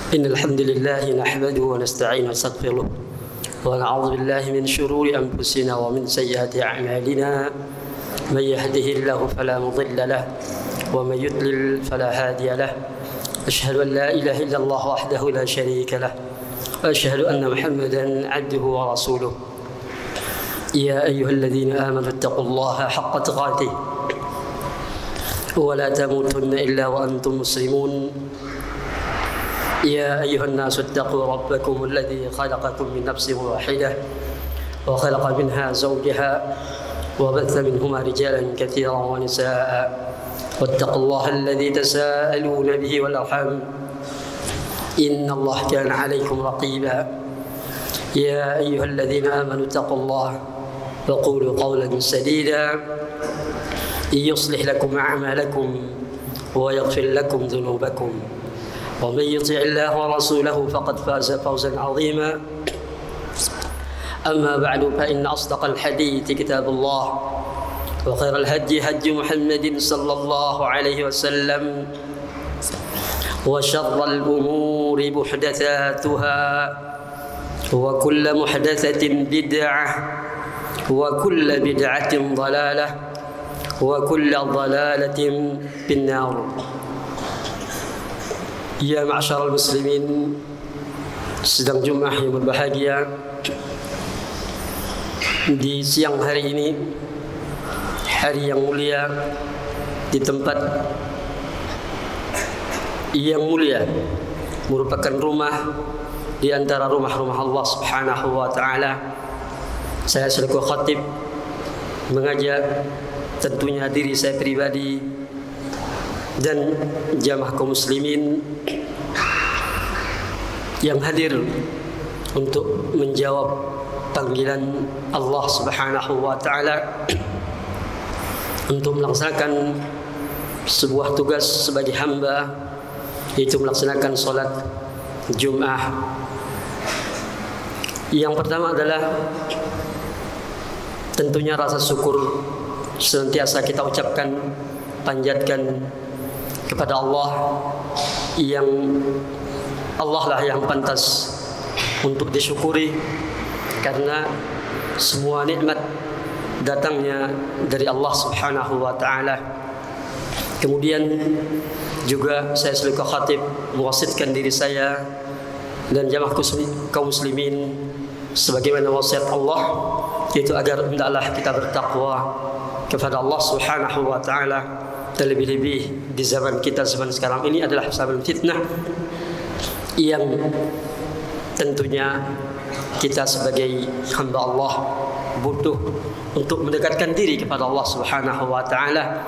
إن الحمد لله نحمده ونستعينه ونستغفره ونعوذ بالله من شرور أنفسنا ومن سيئات أعمالنا من يهده الله فلا مضل له ومن يضلل فلا هادي له أشهد أن لا إله إلا الله وحده لا شريك له وأشهد أن محمدا عبده ورسوله يا أيها الذين آمنوا اتقوا الله حق تقاته ولا تموتن إلا وأنتم مسلمون يا أيها الناس اتقوا ربكم الذي خلقكم من نفس واحدة وخلق منها زوجها وبث منهما رجالا كثيرا ونساء واتقوا الله الذي تساءلون به والأرحام إن الله كان عليكم رقيبا يا أيها الذين آمنوا اتقوا الله وقولوا قولا سديدا يصلح لكم أعمالكم ويغفر لكم ذنوبكم ومن يطع الله ورسوله فقد فاز فوزا عظيما أما بعد فإن أصدق الحديث كتاب الله وخير الهدي هدي محمد صلى الله عليه وسلم وشر الأمور محدثاتها وكل محدثة بدعة وكل بدعة ضلالة وكل ضلالة في النار. Ya ma'asyaral muslimin, sedang Jumat yang berbahagia, di siang hari ini, hari yang mulia, di tempat yang mulia, merupakan rumah di antara rumah-rumah Allah Subhanahu wa taala. Saya selaku khatib mengajak tentunya diri saya pribadi dan jamaah kaum muslimin yang hadir untuk menjawab panggilan Allah Subhanahu wa taala untuk melaksanakan sebuah tugas sebagai hamba, yaitu melaksanakan salat Jumat. Yang pertama adalah tentunya rasa syukur senantiasa kita ucapkan, panjatkan kepada Allah yang Allah lah yang pantas untuk disyukuri, karena semua nikmat datangnya dari Allah Subhanahu wa taala. Kemudian juga saya selaku khatib mewasitkan diri saya dan jamaah kaum muslimin sebagaimana wasiat Allah, yaitu agar hendaklah kita bertakwa kepada Allah Subhanahu wa taala. Terlebih-lebih di zaman kita zaman sekarang ini adalah zaman fitnah yang tentunya kita sebagai hamba Allah butuh untuk mendekatkan diri kepada Allah Subhanahu wa taala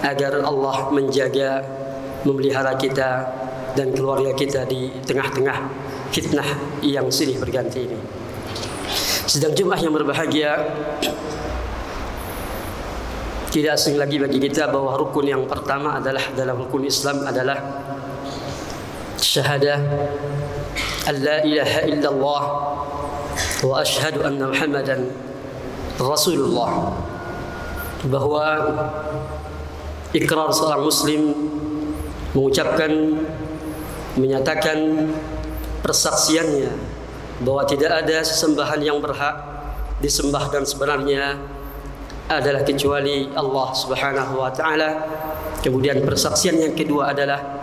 agar Allah menjaga, memelihara kita dan keluarga kita di tengah-tengah fitnah yang silih berganti ini. Sedang Jumat yang berbahagia, tidak asing lagi bagi kita bahwa rukun yang pertama adalah dalam rukun Islam adalah syahadah an la ilaha illallah wa ashhadu anna Muhammadan Rasulullah, bahwa ikrar seorang muslim mengucapkan, menyatakan persaksiannya bahwa tidak ada sesembahan yang berhak disembah dan sebenarnya adalah kecuali Allah Subhanahu wa taala. Kemudian persaksian yang kedua adalah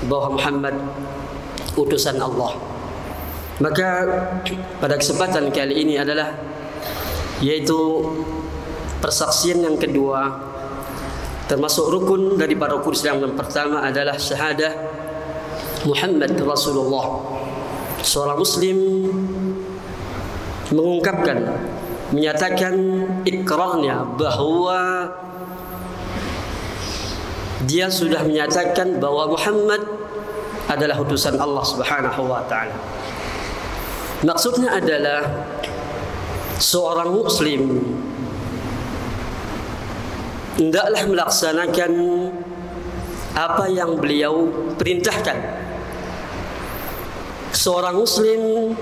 bahwa Muhammad utusan Allah. Maka pada kesempatan kali ini adalah yaitu persaksian yang kedua, termasuk rukun daripada rukun Islam yang pertama adalah syahadah Muhammad Rasulullah. Seorang muslim mengungkapkan, menyatakan ikrarnya bahwa dia sudah menyatakan bahwa Muhammad adalah utusan Allah Subhanahu wa taala. Maksudnya adalah seorang muslim hendaklah melaksanakan apa yang beliau perintahkan. Seorang muslim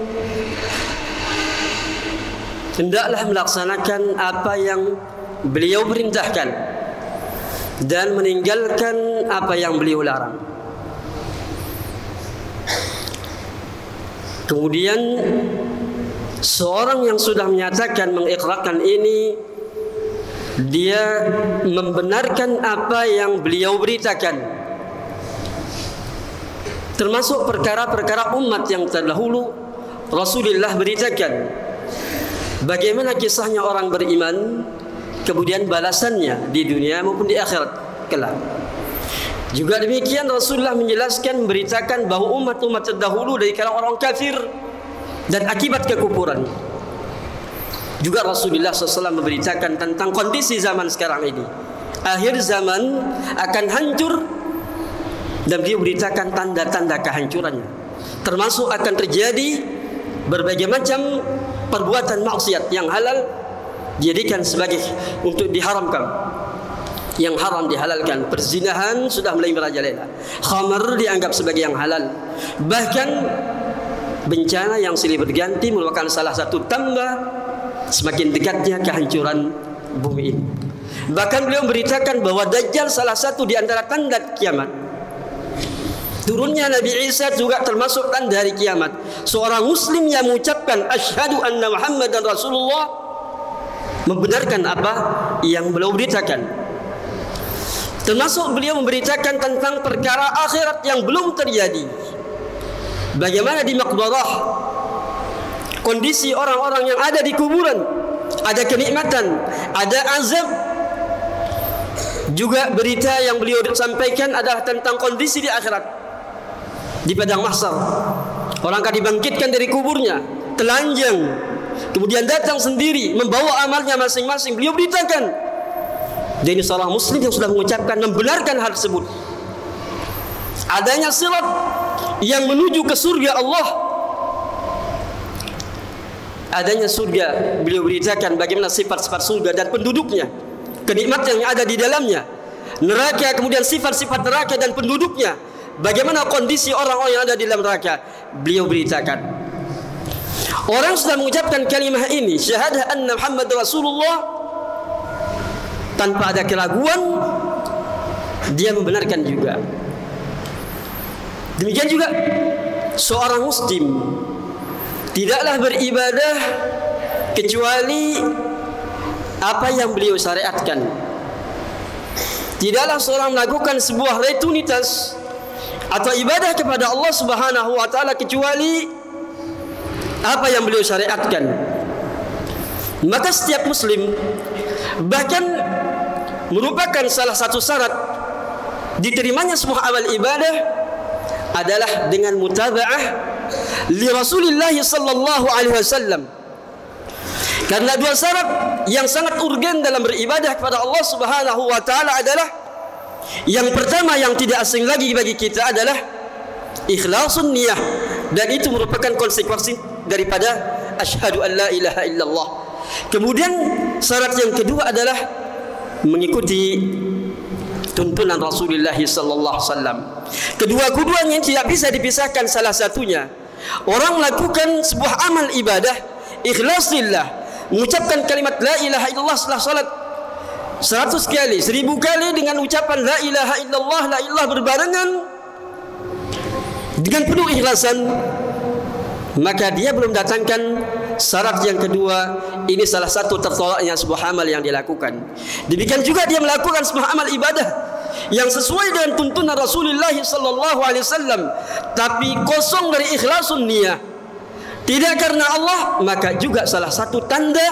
hendaklah melaksanakan apa yang beliau perintahkan dan meninggalkan apa yang beliau larang. Kemudian seorang yang sudah menyatakan, mengikrarkan ini, dia membenarkan apa yang beliau beritakan, termasuk perkara-perkara umat yang terdahulu. Rasulullah beritakan bagaimana kisahnya orang beriman, kemudian balasannya di dunia maupun di akhirat kelak. Juga demikian Rasulullah menjelaskan, memberitakan bahawa umat-umat terdahulu dari kalangan orang kafir dan akibat kekufuran. Juga Rasulullah SAW memberitakan tentang kondisi zaman sekarang ini. Akhir zaman akan hancur, dan beliau beritakan tanda-tanda kehancurannya. Termasuk akan terjadi berbagai macam perbuatan maksiat yang halal dijadikan sebagai untuk diharamkan, yang haram dihalalkan. Perzinahan sudah mulai merajalela, khamar dianggap sebagai yang halal. Bahkan bencana yang silih berganti merupakan salah satu tanda semakin dekatnya kehancuran bumi ini. Bahkan beliau memberitakan bahwa Dajjal salah satu di antara tanda kiamat. Turunnya Nabi Isa juga termasuk tanda hari kiamat. Seorang muslim yang mengucapkan asyhadu anna Muhammadan Rasulullah membenarkan apa yang beliau beritakan. Termasuk beliau memberitakan tentang perkara akhirat yang belum terjadi. Bagaimana di makbarah, kondisi orang-orang yang ada di kuburan, ada kenikmatan, ada azab. Juga berita yang beliau sampaikan adalah tentang kondisi di akhirat, di padang mahsyar. Orang akan dibangkitkan dari kuburnya, telanjang, kemudian datang sendiri membawa amalnya masing-masing. Beliau beritakan. Jadi seorang muslim yang sudah mengucapkan, membenarkan hal tersebut. Adanya sirat yang menuju ke surga Allah. Adanya surga, beliau beritakan bagaimana sifat-sifat surga dan penduduknya, kenikmatan yang ada di dalamnya. Neraka, kemudian sifat-sifat neraka dan penduduknya, bagaimana kondisi orang-orang yang ada di dalam neraka. Beliau beritakan. Orang sudah mengucapkan kalimah ini, syahadah anna Muhammad Rasulullah, tanpa ada keraguan, dia membenarkan juga. Demikian juga seorang muslim tidaklah beribadah kecuali apa yang beliau syariatkan. Tidaklah seorang melakukan sebuah rutinitas atau ibadah kepada Allah Subhanahu wa taala kecuali apa yang beliau syariatkan. Maka setiap muslim, bahkan merupakan salah satu syarat diterimanya semua amal ibadah adalah dengan mutaba'ah li Rasulullah sallallahu alaihi wasallam. Karena dua syarat yang sangat urgen dalam beribadah kepada Allah Subhanahu wa taala adalah, yang pertama yang tidak asing lagi bagi kita adalah ikhlasun niyah, dan itu merupakan konsekuensi daripada asyhadu an la ilaha illallah. Kemudian syarat yang kedua adalah mengikuti tuntunan Rasulullah sallallahu alaihi wasallam. Kedua-keduanya tidak bisa dipisahkan salah satunya. Orang melakukan sebuah amal ibadah ikhlas lillah, mengucapkan kalimat la ilaha illallah setelah salat 100 kali, 1000 kali dengan ucapan la ilaha illallah, la ilah berbarengan dengan penuh ikhlasan, maka dia belum datangkan syarat yang kedua. Ini salah satu tertolaknya sebuah amal yang dilakukan. Demikian juga dia melakukan sebuah amal ibadah yang sesuai dengan tuntunan Rasulullah sallallahu alaihi wasallam, tapi kosong dari ikhlasun niyah, tidak karena Allah, maka juga salah satu tanda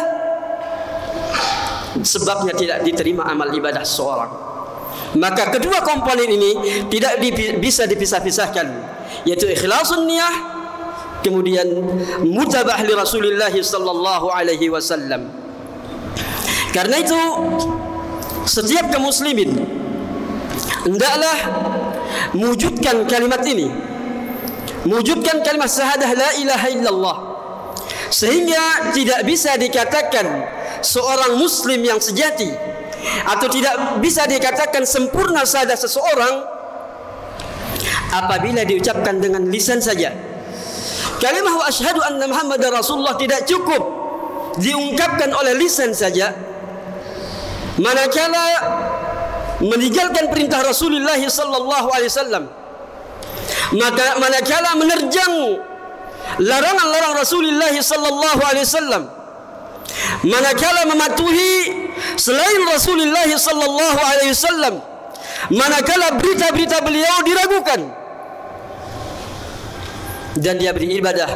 sebabnya tidak diterima amal ibadah seorang. Maka kedua komponen ini tidak bisa dipisah-pisahkan, yaitu ikhlasun niyah, kemudian mutabah li Rasulullah sallallahu alaihi wasallam. Karena itu setiap kaum muslimin hendaklah mewujudkan kalimat ini, mewujudkan kalimat syahadah la ilaha illallah, sehingga tidak bisa dikatakan seorang muslim yang sejati, atau tidak bisa dikatakan sempurna syahadah seseorang apabila diucapkan dengan lisan saja. Kalimah wa asyhadu anna Muhammadar Rasulullah tidak cukup diungkapkan oleh lisan saja, manakala meninggalkan perintah Rasulullah sallallahu alaihi wasallam, maka manakala menerjang larangan-larang Rasulullah sallallahu alaihi wasallam. Manakala mematuhi selain Rasulullah sallallahu alaihi wasallam, manakala berita-berita beliau diragukan dan dia beribadah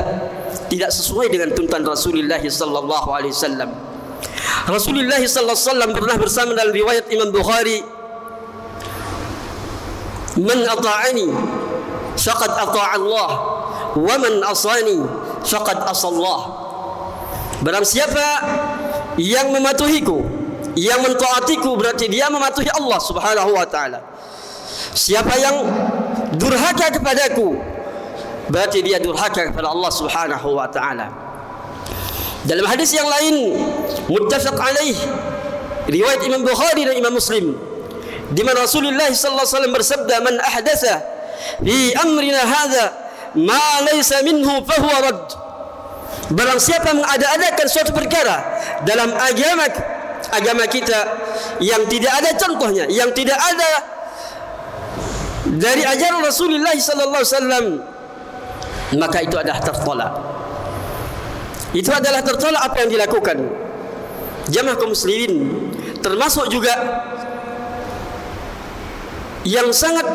tidak sesuai dengan tuntunan Rasulullah sallallahu alaihi wasallam. Rasulullah sallallahu alaihi wasallam pernah bersama dalam riwayat Imam Bukhari, "Man ata'ani faqad ata'a Allah, wa man asani faqad asallah." Barang siapa yang mematuhiku, yang mentaatiku, berarti dia mematuhi Allah Subhanahu wa taala. Siapa yang durhaka kepadaku, berarti dia durhaka kepada Allah Subhanahu wa taala. Dalam hadis yang lain muttafaq alaih, riwayat Imam Bukhari dan Imam Muslim, di mana Rasulullah sallallahu alaihi wasallam bersabda, "Man ahdatsa fi amrina hadza ma laysa minhu fa huwa radd." Barang siapa mengada-adakan suatu perkara dalam agama kita yang tidak ada contohnya, yang tidak ada dari ajaran Rasulullah sallallahu alaihi wasallam, maka itu adalah tertolak. Itu adalah tertolak apa yang dilakukan. Jamaah kaum muslimin, termasuk juga yang sangat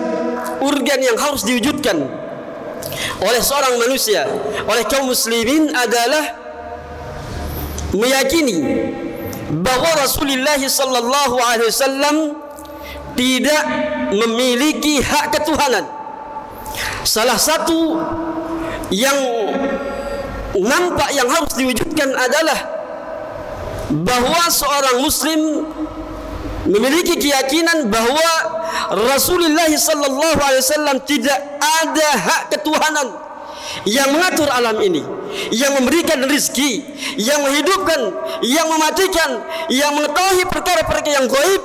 urgen yang harus diwujudkan oleh seorang manusia, oleh kaum muslimin, adalah meyakini bahwa Rasulullah sallallahu alaihi wasallam tidak memiliki hak ketuhanan. Salah satu yang nampak yang harus diwujudkan adalah bahwa seorang muslim memiliki keyakinan bahwa Rasulullah sallallahu alaihi wasallam tidak ada hak ketuhanan yang mengatur alam ini, yang memberikan rezeki, yang menghidupkan, yang mematikan, yang mengetahui perkara-perkara yang gaib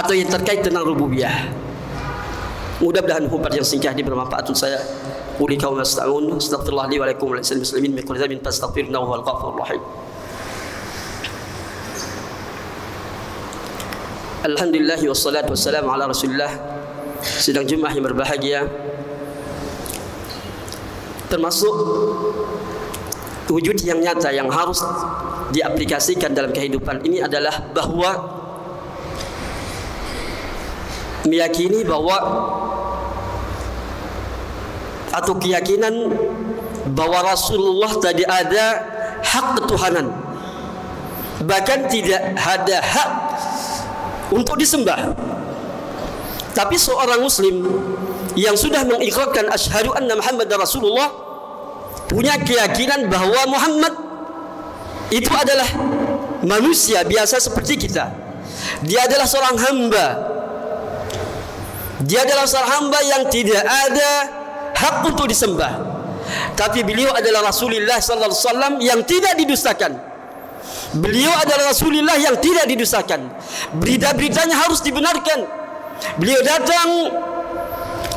atau yang terkait dengan rububiyah. Mudah-mudahan hubat yang singkat ini bermanfaat untuk saya. Uli kaum nasta'un, astaghfirullah li wa lakum wa lisal muslimin min kulli dhanbin fastaghfiruhu wal ghafurur rahim. Alhamdulillah wassalatu wassalamu ala Rasulillah. Sidang Jumat yang berbahagia, termasuk wujud yang nyata yang harus diaplikasikan dalam kehidupan ini adalah bahwa meyakini bahwa atau keyakinan bahwa Rasulullah tidak ada hak ketuhanan, bahkan tidak ada hak untuk disembah. Tapi seorang muslim yang sudah mengikrarkan asyhadu anna Muhammadar Rasulullah punya keyakinan bahwa Muhammad itu adalah manusia biasa seperti kita. Dia adalah seorang hamba. Dia adalah seorang hamba yang tidak ada hak untuk disembah. Tapi beliau adalah Rasulullah sallallahu alaihi wasallam yang tidak didustakan. Beliau adalah Rasulullah yang tidak didustakan. Berita-beritanya harus dibenarkan. Beliau datang,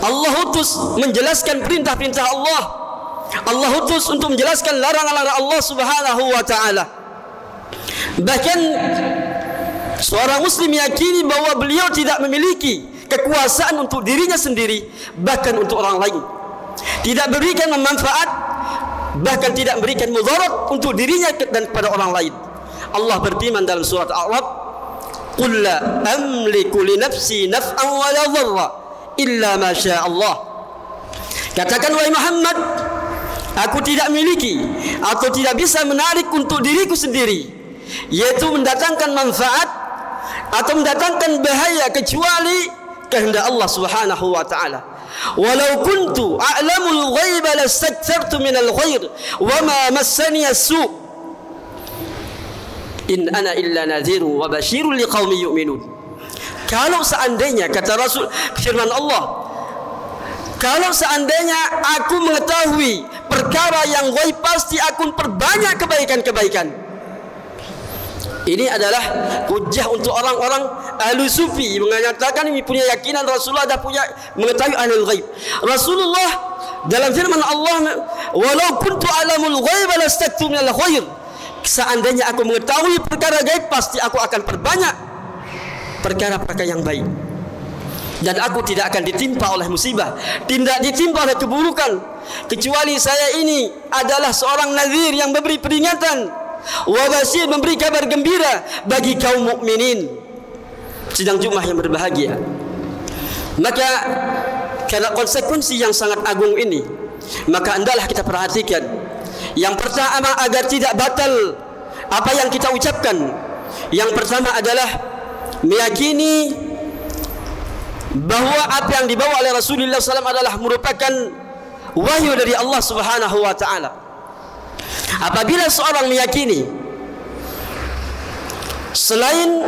Allah utus menjelaskan perintah-perintah Allah. Allah utus untuk menjelaskan larangan-larangan Allah Subhanahu wa taala. Bahkan seorang muslim yakini bahwa beliau tidak memiliki kekuasaan untuk dirinya sendiri, bahkan untuk orang lain. Tidak berikan manfaat, bahkan tidak berikan mudarat untuk dirinya dan kepada orang lain. Allah berfirman dalam surat Al-A'raf, "Qul la amliku li nafsi naf'an wa la dharra illa ma syaa Allah." Katakan wahai Muhammad, aku tidak memiliki atau tidak bisa menarik untuk diriku sendiri, yaitu mendatangkan manfaat atau mendatangkan bahaya kecuali kehendak Allah Subhanahu wa taala. Walau kuntu a'lamul ghaiba lastakthartu minal khair wa ma massani as-su'. In ana illa nadhirun wa basyirun liqaumin yu'minun. Kalau seandainya, kata Rasul, firman Allah, kalau seandainya aku mengetahui perkara yang gaib, pasti aku perbanyak kebaikan-kebaikan. Ini adalah hujjah untuk orang-orang ahli sufi, mengatakan ini punya yakinan Rasulullah dah punya mengetahui ahlul ghaib. Rasulullah dalam firman Allah, walau kuntu alamul ghaib lastaktu minal khair. Seandainya aku mengetahui perkara gaib, pasti aku akan perbanyak perkara-perkara yang baik. dan aku tidak akan ditimpa oleh musibah, tidak ditimpa oleh keburukan, kecuali saya ini adalah seorang nadhir yang memberi peringatan, wa basyir, memberi kabar gembira bagi kaum mukminin, sidang Jumat yang berbahagia. Maka karena konsekuensi yang sangat agung ini, maka hendaklah kita perhatikan. Yang pertama, agar tidak batal apa yang kita ucapkan, yang pertama adalah meyakini bahwa apa yang dibawa oleh Rasulullah SAW adalah merupakan wahyu dari Allah Subhanahu wa taala. Apabila seorang meyakini selain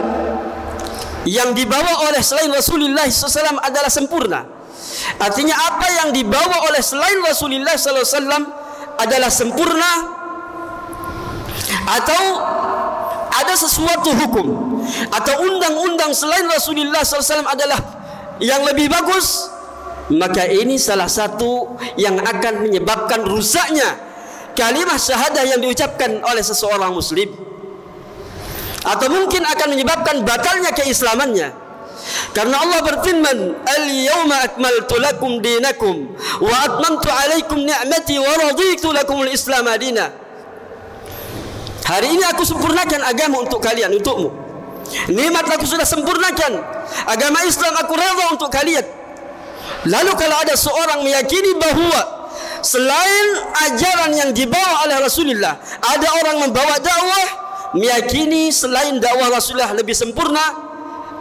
yang dibawa oleh selain Rasulullah SAW adalah sempurna, artinya apa yang dibawa oleh selain Rasulullah SAW adalah sempurna, atau ada sesuatu hukum atau undang-undang selain Rasulullah SAW adalah yang lebih bagus, maka ini salah satu yang akan menyebabkan rusaknya kalimah syahadah yang diucapkan oleh seseorang muslim, atau mungkin akan menyebabkan batalnya keislamannya. Karena Allah berfirman, al-yawma akmaltu lakum dinakum wa atmamtu alaikum ni'mati wa raditu lakum al-islam adina. Hari ini aku sempurnakan agama untuk kalian, untukmu. Nikmat aku sudah sempurnakan, agama Islam aku redha untuk kalian. Lalu kalau ada seorang meyakini bahawa selain ajaran yang dibawa oleh Rasulullah, ada orang membawa dakwah, meyakini selain dakwah Rasulullah lebih sempurna,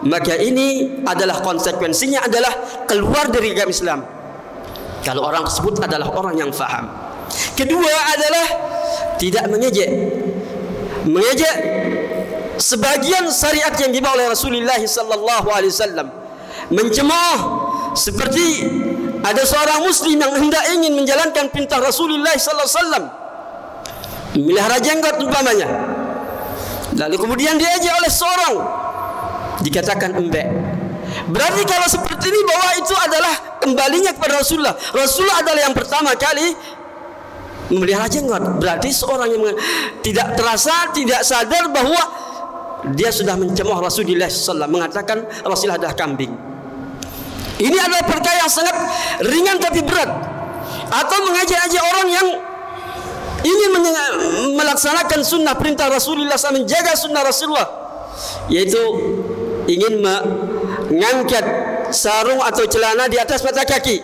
maka ini adalah konsekuensinya adalah keluar dari agama Islam. Kalau orang tersebut adalah orang yang faham. Kedua adalah tidak mengejek sebagian syariat yang dibawa oleh Rasulullah sallallahu alaihi wasallam, mencemooh seperti ada seorang muslim yang hendak ingin menjalankan perintah Rasulullah sallallahu alaihi wasallam, memelihara jenggot umpamanya, lalu kemudian diajak oleh seorang, dikatakan embek. Berarti kalau seperti ini bahwa itu adalah kembalinya kepada Rasulullah. Rasulullah adalah yang pertama kali memelihara jenggot. Berarti seorang yang tidak terasa, tidak sadar bahwa dia sudah mencemooh Rasulullah SAW, mengatakan Rasulullah adalah kambing. Ini adalah perkara yang sangat ringan tapi berat. Atau mengajak-ajak orang yang ingin melaksanakan sunnah perintah Rasulullah SAW, menjaga sunnah Rasulullah, yaitu ingin mengangkat sarung atau celana di atas mata kaki.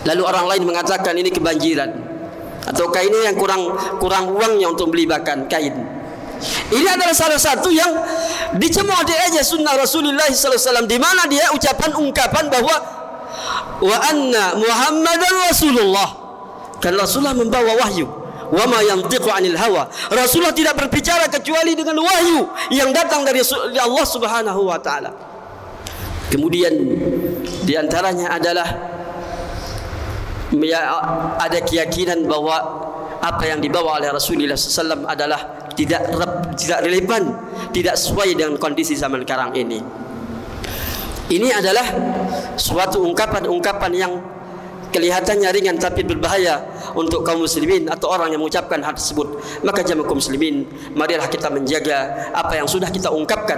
Lalu orang lain mengatakan ini kebanjiran, atau kainnya yang kurang uangnya untuk beli bahkan kain. Ini adalah salah satu yang dicemooh diajak sunnah Rasulullah SAW, di mana dia ungkapan bahwa wa anna Muhammadan Rasulullah, kan Rasulullah membawa wahyu, wa ma yantiqu anil hawa, Rasulullah tidak berbicara kecuali dengan wahyu yang datang dari Allah Subhanahu wa taala. Kemudian di antaranya adalah ada keyakinan bahwa apa yang dibawa oleh Rasulullah SAW adalah tidak relevan, tidak sesuai dengan kondisi zaman sekarang ini. Ini adalah suatu ungkapan yang kelihatannya ringan tapi berbahaya untuk kaum muslimin atau orang yang mengucapkan hal tersebut. Maka jamaah kaum muslimin, marilah kita menjaga apa yang sudah kita ungkapkan,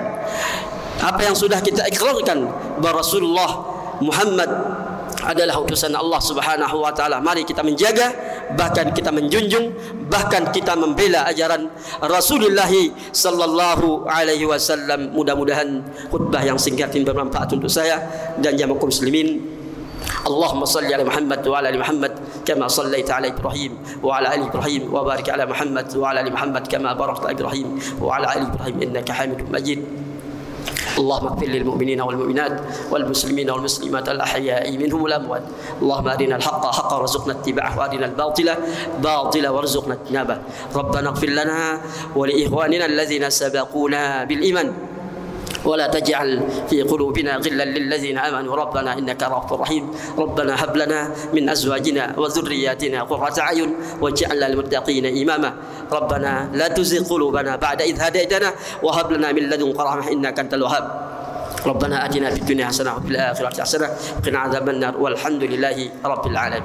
apa yang sudah kita ikrarkan bahwa Rasulullah Muhammad adalah utusan Allah Subhanahu wa taala. Mari kita menjaga, bahkan kita menjunjung, bahkan kita membela ajaran Rasulullah sallallahu alaihi wasallam. Mudah-mudahan khutbah yang singkat ini bermanfaat untuk saya dan jamaah kaum muslimin. Allahumma salli ala Muhammad wa ala ali Muhammad kama sallaita ala Ibrahim wa ala ali Ibrahim wa barik ala Muhammad wa ala ali Muhammad kama barakta ala Ibrahim wa ala ali Ibrahim innaka Hamidum Majid. اللهم اغفر للمؤمنين والمؤمنات والمسلمين والمسلمات الأحياء منهم والأموات. اللهم أرنا الحق حقا وارزقنا اتباعه وأرنا الباطل باطلا وارزقنا اجتنابه. ربنا اغفر لنا ولإخواننا الذين سبقونا بالإيمان ولا تجعل في قلوبنا غلا للذين آمنوا ربنا إنك رؤوف رحيم. ربنا هب لنا من أزواجنا وذرياتنا قرة أعين واجعلنا للمتقين إماما. ربنا لا تزغ قلوبنا بعد إذ هديتنا وهب لنا من لدنك رحمة إنك أنت الوهاب. ربنا آتنا في الدنيا حسنة وفي الآخرة حسنة وقنا عذاب النار والحمد لله رب العالمين.